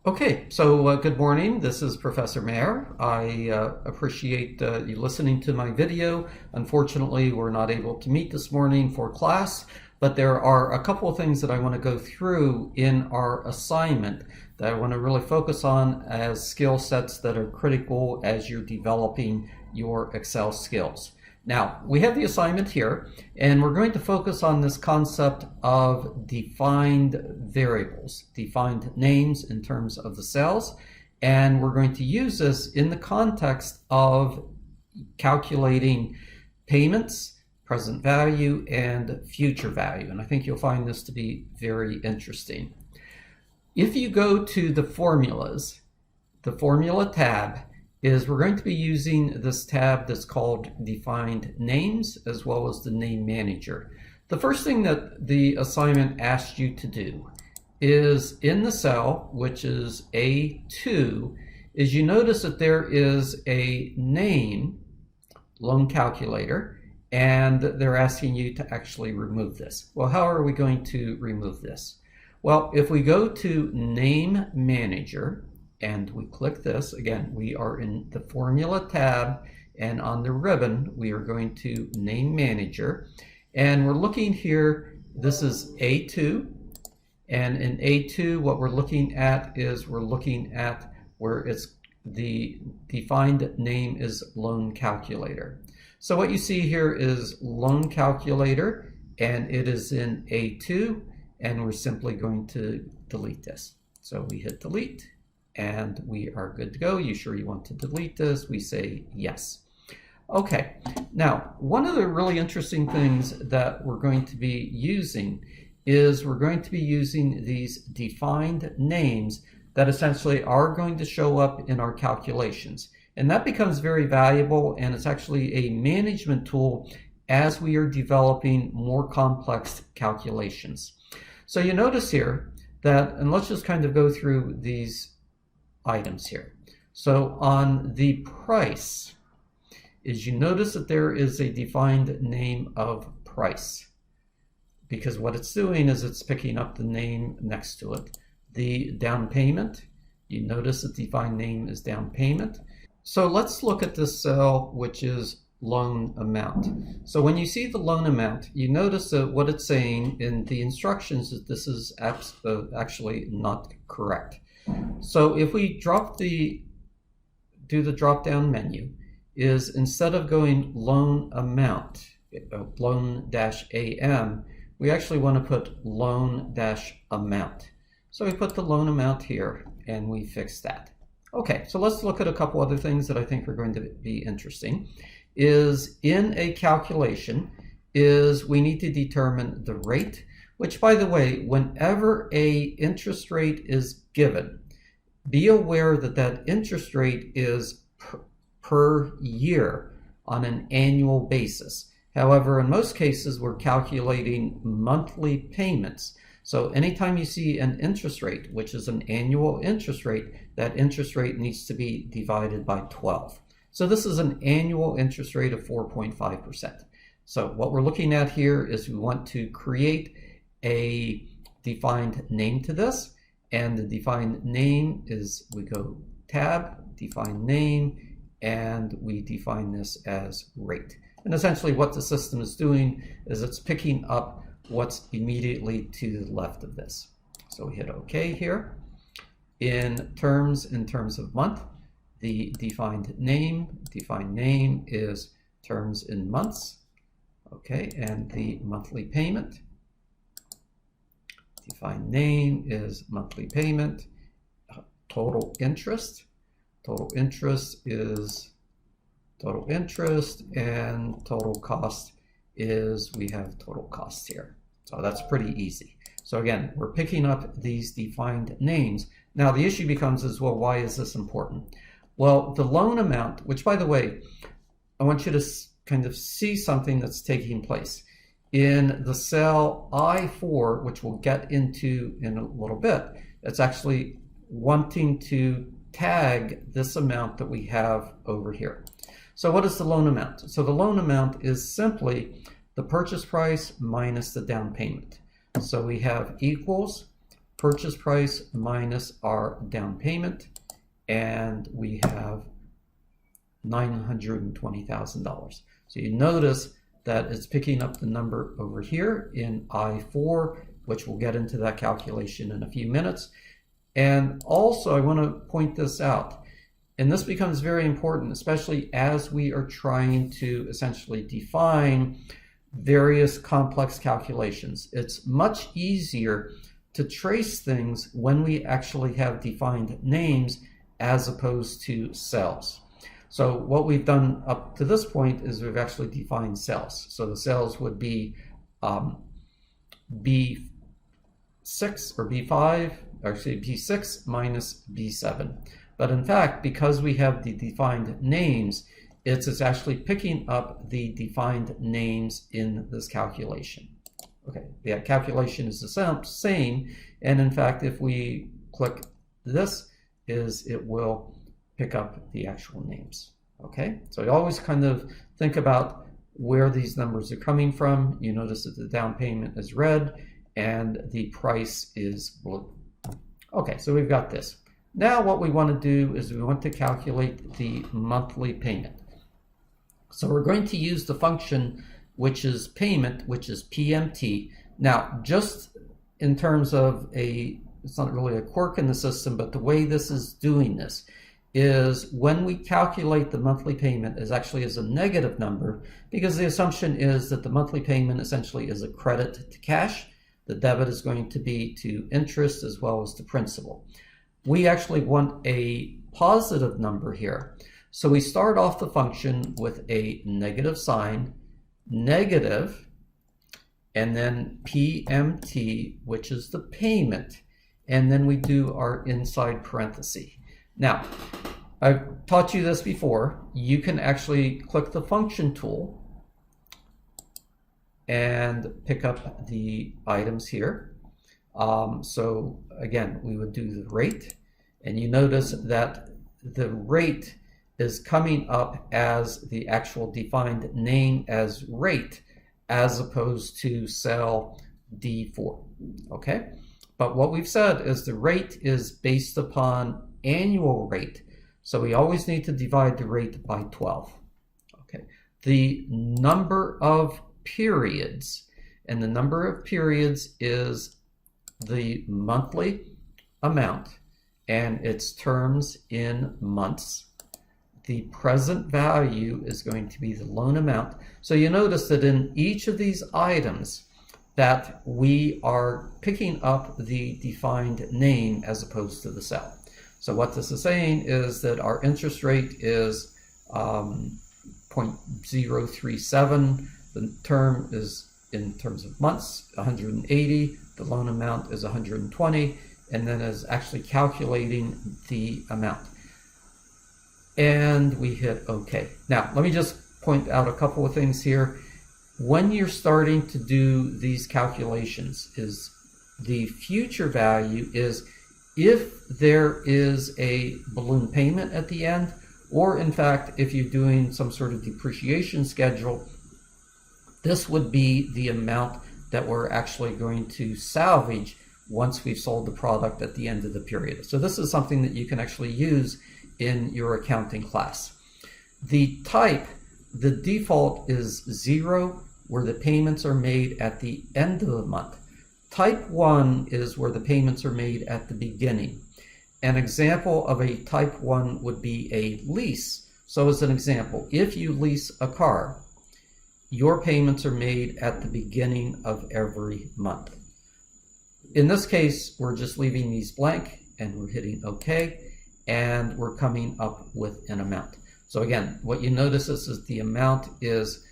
Okay, so good morning. This is Professor Mayer. I appreciate you listening to my video. Unfortunately, we're not able to meet this morning for class, but there are a couple of things that I want to go through in our assignment that I want to really focus on as skill sets that are critical as you're developing your Excel skills. Now, we have the assignment here, and we're going to focus on this concept of defined variables, defined names in terms of the cells, and we're going to use this in the context of calculating payments, present value, and future value, and I think you'll find this to be very interesting. If you go to the formulas, the formula tab, we're going to be using this tab that's called Defined Names as well as the Name Manager. The first thing that the assignment asked you to do is in the cell, which is A2, is you notice that there is a name, loan calculator, and they're asking you to actually remove this. Well, how are we going to remove this? Well, if we go to Name Manager, and we click this, again, we are in the Formula tab, and on the ribbon, we are going to Name Manager, and we're looking here, this is A2, and in A2, what we're looking at is we're looking at where it's the defined name is Loan Calculator. So what you see here is Loan Calculator, and it is in A2, and we're simply going to delete this. So we hit delete, and we are good to go. You sure you want to delete this? We say yes. Okay, now one of the really interesting things that we're going to be using is we're going to be using these defined names that essentially are going to show up in our calculations. And that becomes very valuable, and it's actually a management tool as we are developing more complex calculations. So you notice here that, and let's just kind of go through these items here. So on the price, is you notice that there is a defined name of price, because what it's doing is it's picking up the name next to it. The down payment, you notice the defined name is down payment. So let's look at this cell, which is loan amount. So when you see the loan amount, you notice that what it's saying in the instructions is this is actually not correct. So if we do the drop down menu, is instead of going loan amount, loan-am, we actually want to put loan-amount. So we put the loan amount here and we fix that. Okay, so let's look at a couple other things that I think are going to be interesting. Is in a calculation, is we need to determine the rate, which, by the way, whenever a interest rate is given, be aware that that interest rate is per year on an annual basis. However, in most cases, we're calculating monthly payments. So anytime you see an interest rate, which is an annual interest rate, that interest rate needs to be divided by 12. So this is an annual interest rate of 4.5%. So what we're looking at here is we want to create a defined name to this, and the defined name is we go tab, define name, and we define this as rate. And essentially what the system is doing is it's picking up what's immediately to the left of this. So we hit OK here. In terms of month, the defined name is terms in months. Okay, and the monthly payment, defined name is monthly payment. Total interest is total interest, and total cost is we have total cost here. So that's pretty easy. So again, we're picking up these defined names. Now the issue becomes is, well, why is this important? Well, the loan amount, which, by the way, I want you to kind of see something that's taking place. In the cell I4, which we'll get into in a little bit, it's actually wanting to tag this amount that we have over here. So what is the loan amount? So the loan amount is simply the purchase price minus the down payment. So we have equals purchase price minus our down payment, and we have $920,000. So you notice that it's picking up the number over here in I4, which we'll get into that calculation in a few minutes. And also I want to point this out, and this becomes very important, especially as we are trying to essentially define various complex calculations. It's much easier to trace things when we actually have defined names as opposed to cells. So what we've done up to this point is we've actually defined cells. So the cells would be B6 or B5, or actually B6 minus B7. But in fact, because we have the defined names, it's actually picking up the defined names in this calculation. Okay, the calculation is the same, and in fact, if we click this, it will pick up the actual names. Okay, so you always kind of think about where these numbers are coming from. You notice that the down payment is red and the price is blue. Okay, so we've got this. Now what we want to do is we want to calculate the monthly payment. So we're going to use the function which is payment, which is PMT. Now, just in terms of it's not really a quirk in the system, but the way this is doing this is when we calculate the monthly payment is actually as a negative number, because the assumption is that the monthly payment essentially is a credit to cash. The debit is going to be to interest as well as to principal. We actually want a positive number here. So we start off the function with a negative sign, negative, and then PMT, which is the payment, and then we do our inside parenthesis. Now, I've taught you this before. You can actually click the function tool and pick up the items here. So again, we would do the rate, and you notice that the rate is coming up as the actual defined name as rate, as opposed to cell D4, okay? But what we've said is the rate is based upon annual rate, so we always need to divide the rate by 12, okay? The number of periods, and the number of periods is the monthly amount, and its terms in months. The present value is going to be the loan amount. So you notice that in each of these items that we are picking up the defined name as opposed to the cell. So what this is saying is that our interest rate is 0.037. The term is, in terms of months, 180. The loan amount is 120, and then is actually calculating the amount. And we hit OK. Now, let me just point out a couple of things here. When you're starting to do these calculations, is the future value is if there is a balloon payment at the end, or in fact, if you're doing some sort of depreciation schedule, this would be the amount that we're actually going to salvage once we've sold the product at the end of the period. So this is something that you can actually use in your accounting class. The type, the default is 0, where the payments are made at the end of the month. Type 1 is where the payments are made at the beginning. An example of a type 1 would be a lease. So as an example, if you lease a car, your payments are made at the beginning of every month. In this case, we're just leaving these blank and we're hitting OK, and we're coming up with an amount. So again, what you notice is the amount is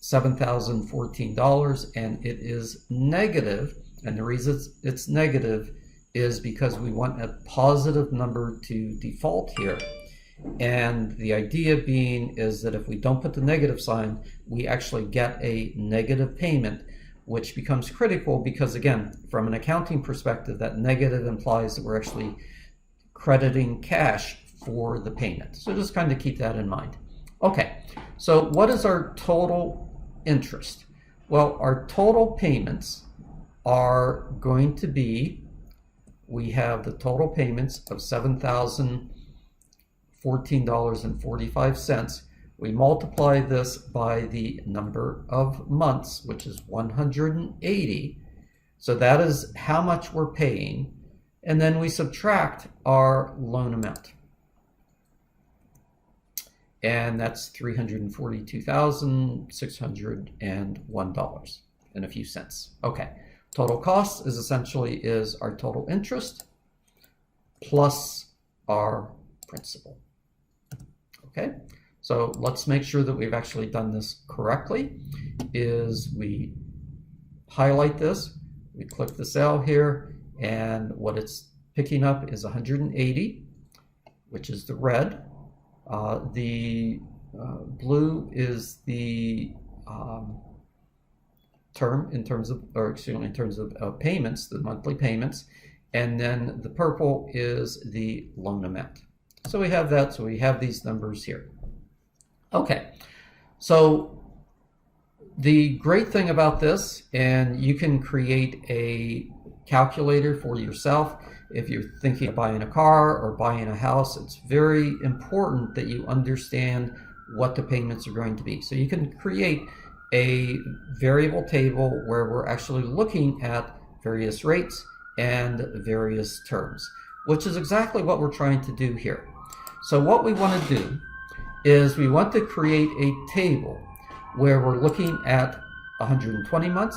$7,014, and it is negative. And the reason it's negative is because we want a positive number to default here. And the idea being is that if we don't put the negative sign, we actually get a negative payment, which becomes critical because, again, from an accounting perspective, that negative implies that we're actually crediting cash for the payment. So just kind of keep that in mind. Okay, so what is our total interest? Well, our total payments are going to be we have the total payments of $7,014.45. We multiply this by the number of months, which is 180. So that is how much we're paying. And then we subtract our loan amount. And that's $342,601 and a few cents. Okay. Total cost is essentially our total interest plus our principal. Okay. So let's make sure that we've actually done this correctly. We highlight this, we click the cell here, and what it's picking up is 180, which is the red. The blue is the term in terms of payments, the monthly payments, and then the purple is the loan amount. So we have that. So we have these numbers here. Okay, so the great thing about this, and you can create a calculator for yourself if you're thinking of buying a car or buying a house. It's very important that you understand what the payments are going to be. So you can create a variable table where we're actually looking at various rates and various terms, which is exactly what we're trying to do here. So what we want to do is we want to create a table where we're looking at 120 months,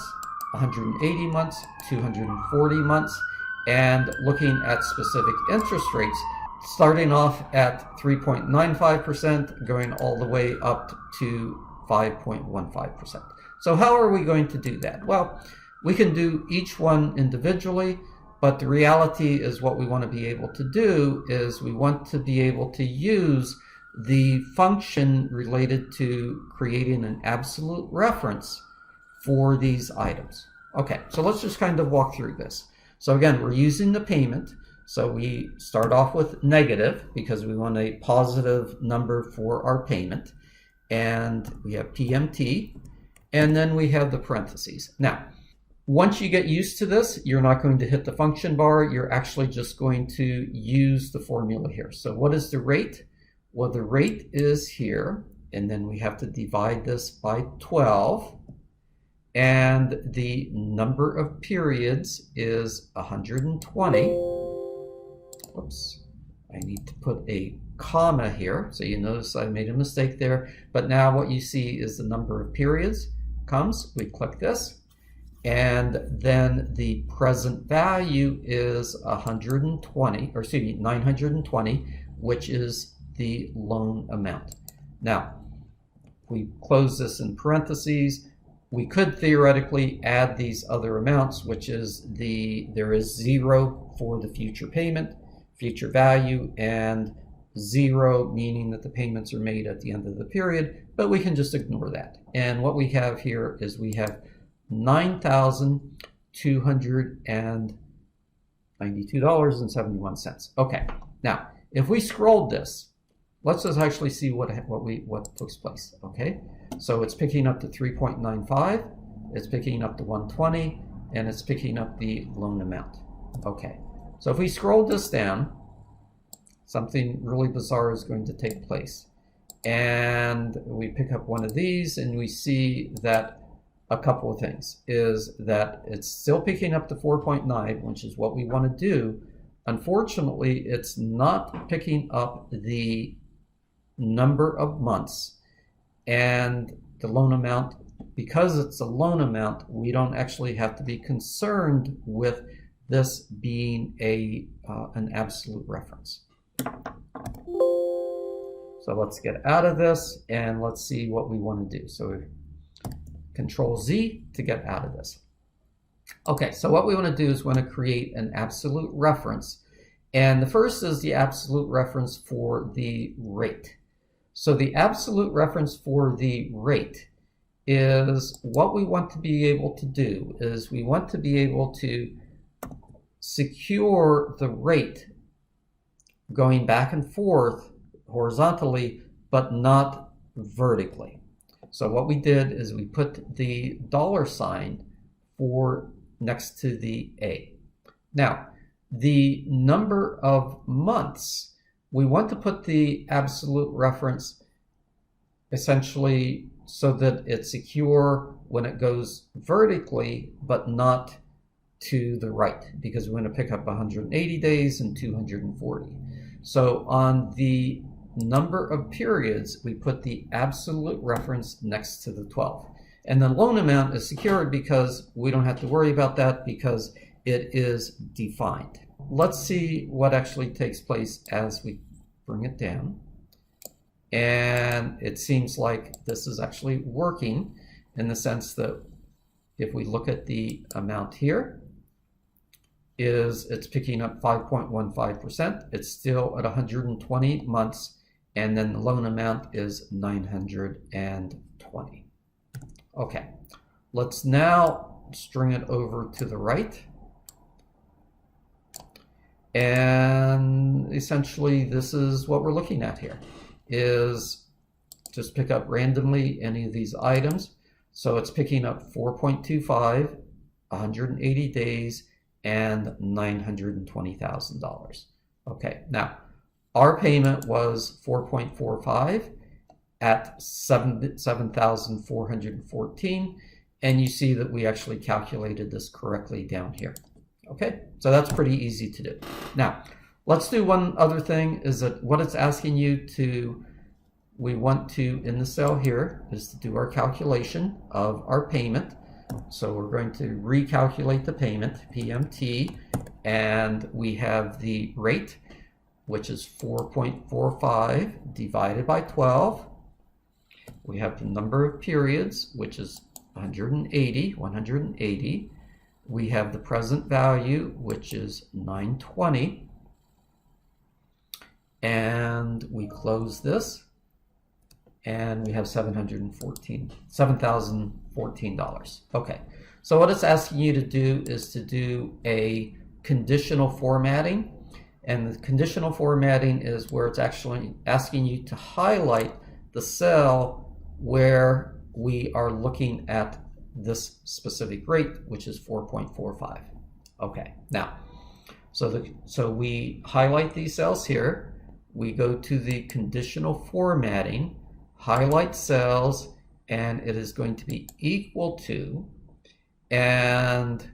180 months, 240 months, and looking at specific interest rates, starting off at 3.95%, going all the way up to 5.15%. So how are we going to do that? Well, we can do each one individually, but the reality is what we want to be able to do is we want to be able to use the function related to creating an absolute reference for these items. Okay, so let's just kind of walk through this. So again, we're using the payment. So we start off with negative because we want a positive number for our payment. And we have PMT, and then we have the parentheses. Now, once you get used to this, you're not going to hit the function bar. You're actually just going to use the formula here. So what is the rate? Well, the rate is here, and then we have to divide this by 12. And the number of periods is 120. Whoops, I need to put a comma here. So you notice I made a mistake there. But now what you see is the number of periods comes. We click this. And then the present value is 920, which is the loan amount. Now, we close this in parentheses. We could theoretically add these other amounts, which is there is 0 for the future payment, future value, and 0 meaning that the payments are made at the end of the period, but we can just ignore that. And what we have here is we have $9,292.71. Okay, now if we scrolled this, let's just actually see what took place. Okay, so it's picking up to 3.95, it's picking up to 120, and it's picking up the loan amount. Okay, so if we scroll this down, something really bizarre is going to take place. And we pick up one of these and we see that a couple of things is that it's still picking up to 4.9, which is what we want to do. Unfortunately, it's not picking up the number of months and the loan amount. Because it's a loan amount, we don't actually have to be concerned with this being an absolute reference. So let's get out of this and let's see what we want to do. So Control Z to get out of this. Okay, so what we want to do is we want to create an absolute reference. And the first is the absolute reference for the rate. So the absolute reference for the rate is what we want to be able to do is we want to be able to secure the rate going back and forth horizontally, but not vertically. So what we did is we put the $ for next to the A. Now, the number of months, we want to put the absolute reference essentially so that it's secure when it goes vertically, but not to the right, because we want to pick up 180 days and 240. So on the number of periods, we put the absolute reference next to the 12. And the loan amount is secured because we don't have to worry about that because it is defined. Let's see what actually takes place as we bring it down. And it seems like this is actually working in the sense that if we look at the amount here, it's picking up 5.15%. It's still at 120 months, and then the loan amount is 920. Okay, let's now string it over to the right. And essentially this is what we're looking at here, is just pick up randomly any of these items. So it's picking up 4.25, 180 days, and $920,000. Okay, now our payment was 4.45 at 7,414, and you see that we actually calculated this correctly down here. Okay, so that's pretty easy to do. Now, let's do one other thing, is that what it's asking you to, we want to, in the cell here, is to do our calculation of our payment. So we're going to recalculate the payment, PMT, and we have the rate, which is 4.45 divided by 12. We have the number of periods, which is 180. We have the present value, which is 920. And we close this, and we have $7,014. Okay, so what it's asking you to do is to do a conditional formatting. And the conditional formatting is where it's actually asking you to highlight the cell where we are looking at this specific rate, which is 4.45. Okay, now, so we highlight these cells here. We go to the conditional formatting, highlight cells, and it is going to be equal to, and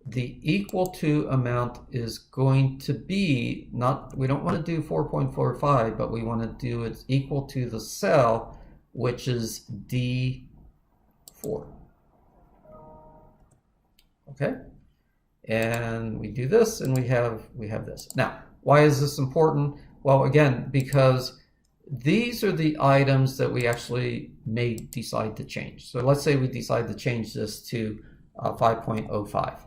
the equal to amount is going to be, not, we don't want to do 4.45, but we want to do it equal to the cell, which is D4. Okay, and we do this, and we have this. Now, why is this important? Well, again, because these are the items that we actually may decide to change. So let's say we decide to change this to 5.05.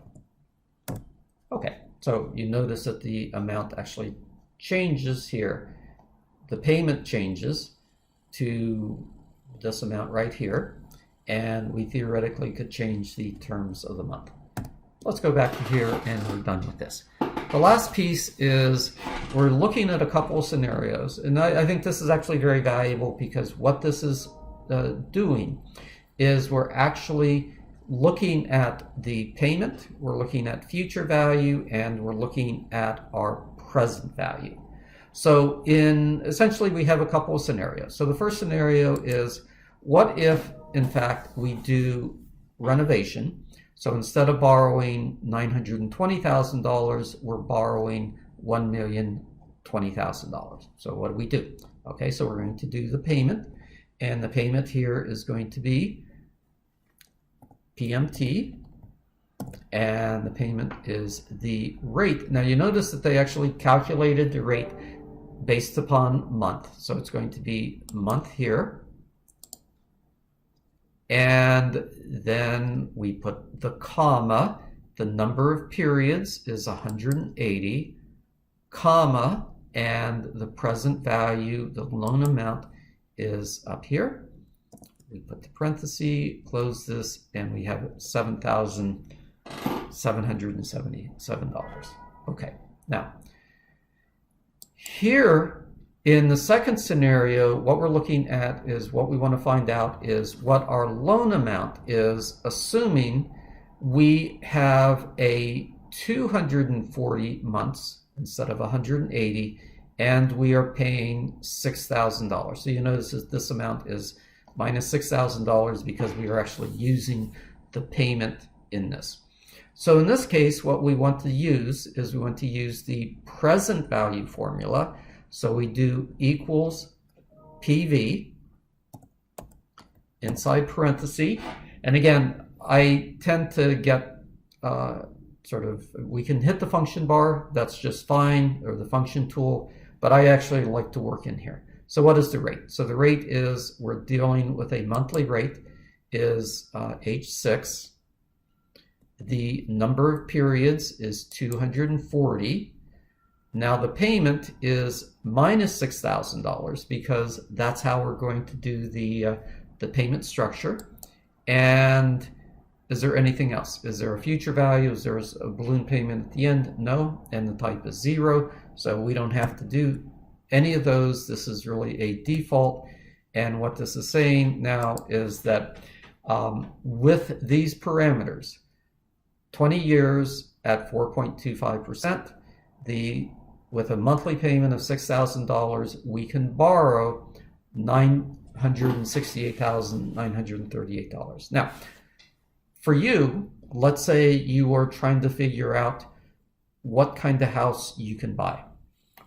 Okay, so you notice that the amount actually changes here. The payment changes to this amount right here, and we theoretically could change the terms of the month. Let's go back to here, and we're done with this. The last piece is we're looking at a couple of scenarios, and I think this is actually very valuable because what this is doing is we're actually looking at the payment, we're looking at future value, and we're looking at our present value. So essentially we have a couple of scenarios. So the first scenario is, what if in fact we do renovation? So instead of borrowing $920,000, we're borrowing $1,020,000. So what do we do? Okay, so we're going to do the payment, and the payment here is going to be PMT, and the payment is the rate. Now you notice that they actually calculated the rate based upon month. So it's going to be month here. And then we put the comma, the number of periods is 180, comma, and the present value, the loan amount, is up here. We put the parenthesis, close this, and we have $7,777. Okay, now, here in the second scenario, what we're looking at is, what we want to find out is what our loan amount is, assuming we have a 240 months instead of 180, and we are paying $6,000. So you notice this amount is minus $6,000 because we are actually using the payment in this. So in this case, what we want to use is we want to use the present value formula. So we do equals PV inside parentheses. And again, I tend to get we can hit the function bar, that's just fine, or the function tool, but I actually like to work in here. So what is the rate? So the rate is, we're dealing with a monthly rate, is H6. The number of periods is 240. Now the payment is minus $6,000 because that's how we're going to do the payment structure. And is there anything else? Is there a future value? Is there a balloon payment at the end? No, and the type is 0, so we don't have to do any of those. This is really a default, and what this is saying now is that with these parameters, 20 years at 4.25%, with a monthly payment of $6,000, we can borrow $968,938. Now, for you, let's say you are trying to figure out what kind of house you can buy.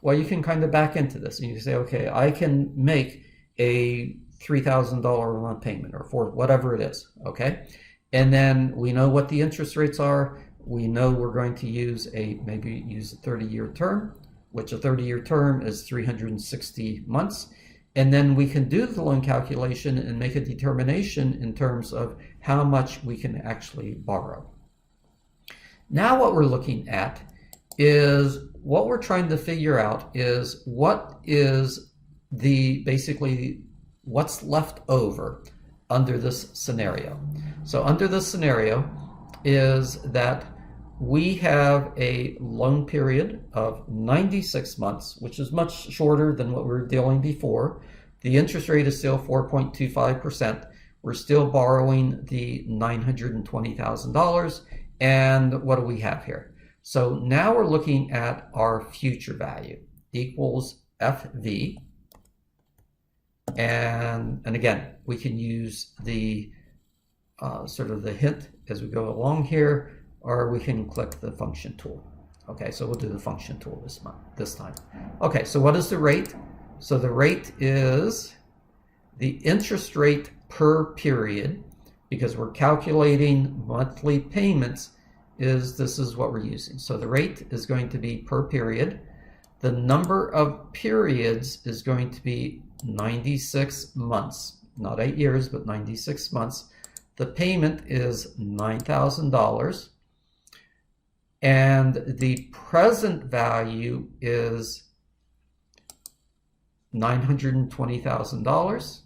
Well, you can kind of back into this and you say, okay, I can make a $3,000 a month payment, or for whatever it is, okay? And then we know what the interest rates are. We know we're going to use maybe use a 30-year term, which a 30-year term is 360 months. And then we can do the loan calculation and make a determination in terms of how much we can actually borrow. Now what we're looking at is, what we're trying to figure out is what is basically what's left over under this scenario. So under this scenario is that we have a loan period of 96 months, which is much shorter than what we were dealing before. The interest rate is still 4.25%. We're still borrowing the $920,000. And what do we have here? So now we're looking at our future value equals FV. And again, we can use the sort of the hint as we go along here, or we can click the function tool. Okay, so we'll do the function tool this time. Okay, so what is the rate? So the rate is the interest rate per period, because we're calculating monthly payments, this is what we're using. So the rate is going to be per period. The number of periods is going to be 96 months, not 8 years, but 96 months. The payment is $9,000. And the present value is $920,000.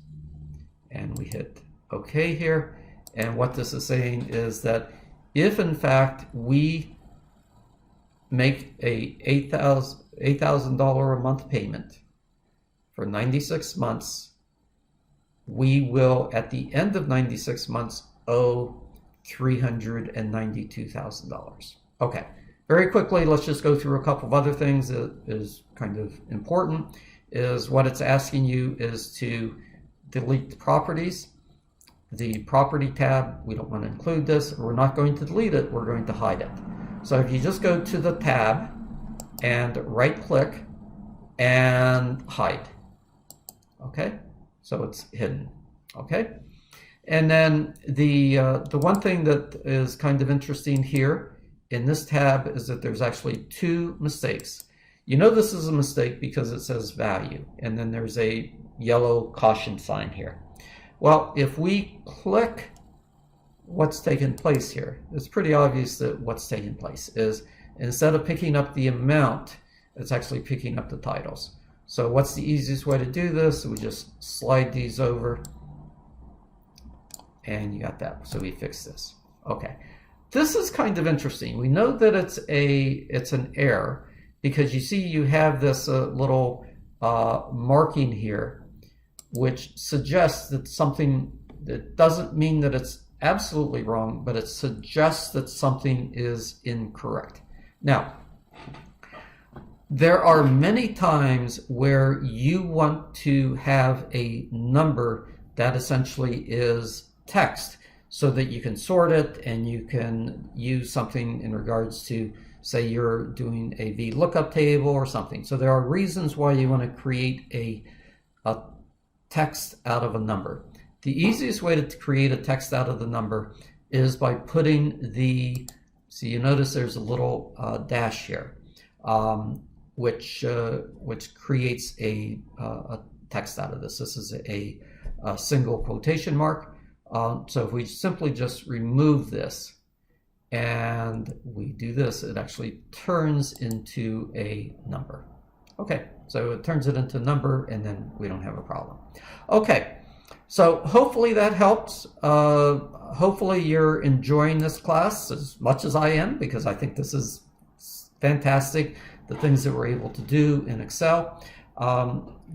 And we hit OK here. And what this is saying is that if in fact we make a $8,000 a month payment for 96 months, we will, at the end of 96 months, owe $392,000. Okay, very quickly, let's just go through a couple of other things that is kind of important. Is what it's asking you is to delete the properties. The property tab, we don't want to include this. We're not going to delete it, we're going to hide it. So if you just go to the tab and right click and hide. Okay, so it's hidden. Okay, and then the one thing that is kind of interesting here in this tab is that there's actually two mistakes. You know this is a mistake because it says value, and then there's a yellow caution sign here. Well, if we click what's taken place here, it's pretty obvious that what's taken place is, instead of picking up the amount, it's actually picking up the titles. So what's the easiest way to do this? We just slide these over, and you got that. So we fix this. Okay, this is kind of interesting. We know that it's an error because you see you have this little marking here, which suggests that something, that doesn't mean that it's absolutely wrong, but it suggests that something is incorrect. Now, there are many times where you want to have a number that essentially is text so that you can sort it and you can use something in regards to, say, you're doing a VLOOKUP table or something. So there are reasons why you want to create a text out of a number. The easiest way to create a text out of the number is by putting the, so you notice there's a little dash here, which creates a text out of this. This is a single quotation mark. So if we simply just remove this and we do this, it actually turns into a number. Okay, so it turns it into a number and then we don't have a problem. Okay, so hopefully that helps. Hopefully you're enjoying this class as much as I am, because I think this is fantastic, the things that we're able to do in Excel.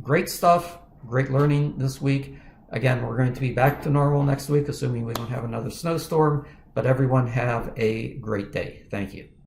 Great stuff, great learning this week. Again, we're going to be back to normal next week, assuming we don't have another snowstorm, but everyone have a great day. Thank you.